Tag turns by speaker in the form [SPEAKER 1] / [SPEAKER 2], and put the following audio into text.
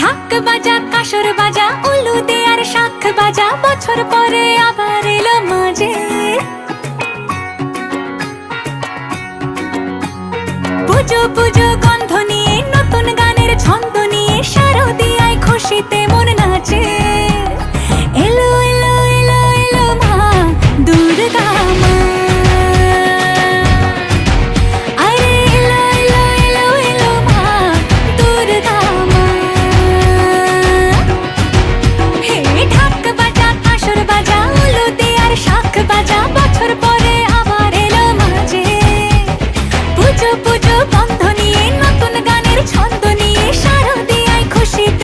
[SPEAKER 1] ঢাক বাজা কাসর বাজা উলু দে আর শাখ বাজা, বছর পরে আবার এলো মাঝে। পুজো পুজো গন্ধ নিয়ে নতুন গানের ছন্দ নিয়ে শারদ